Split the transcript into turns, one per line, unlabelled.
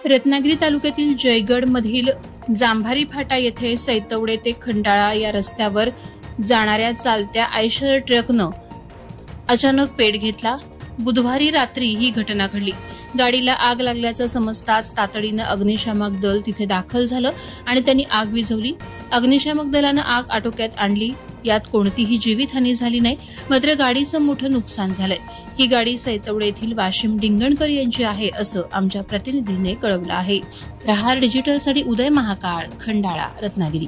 रत्नागिरी तालुक्यातील जयगड मधील जांभारी फाटा येथे सैतवडे ते खंडाळा या रस्त्यावर जाणाऱ्या चालत्या आयशर ट्रकनं अचानक पेट घेतला। बुधवारी रात्री ही घटना घडली। गाडीला आग लागल्याचं समजताच तातडीनं अग्निशामक दल तिथे दाखल झालं आणि त्यांनी आग विझवली। अग्निशामक दलानं आग आटोक्यात आणली। यात कोणतीही जीवितहानी झाली नाही, मात्र गाडीचं मोठं नुकसान झालंय। ही गाडी सैतवडे येथील वाशिम डिंगणकर यांची आहे असं आमच्या प्रतिनिधीने कळवलं आहे। प्रहार डिजिटलसाठी उदय महाकाळ, खंडाळा, रत्नागिरी।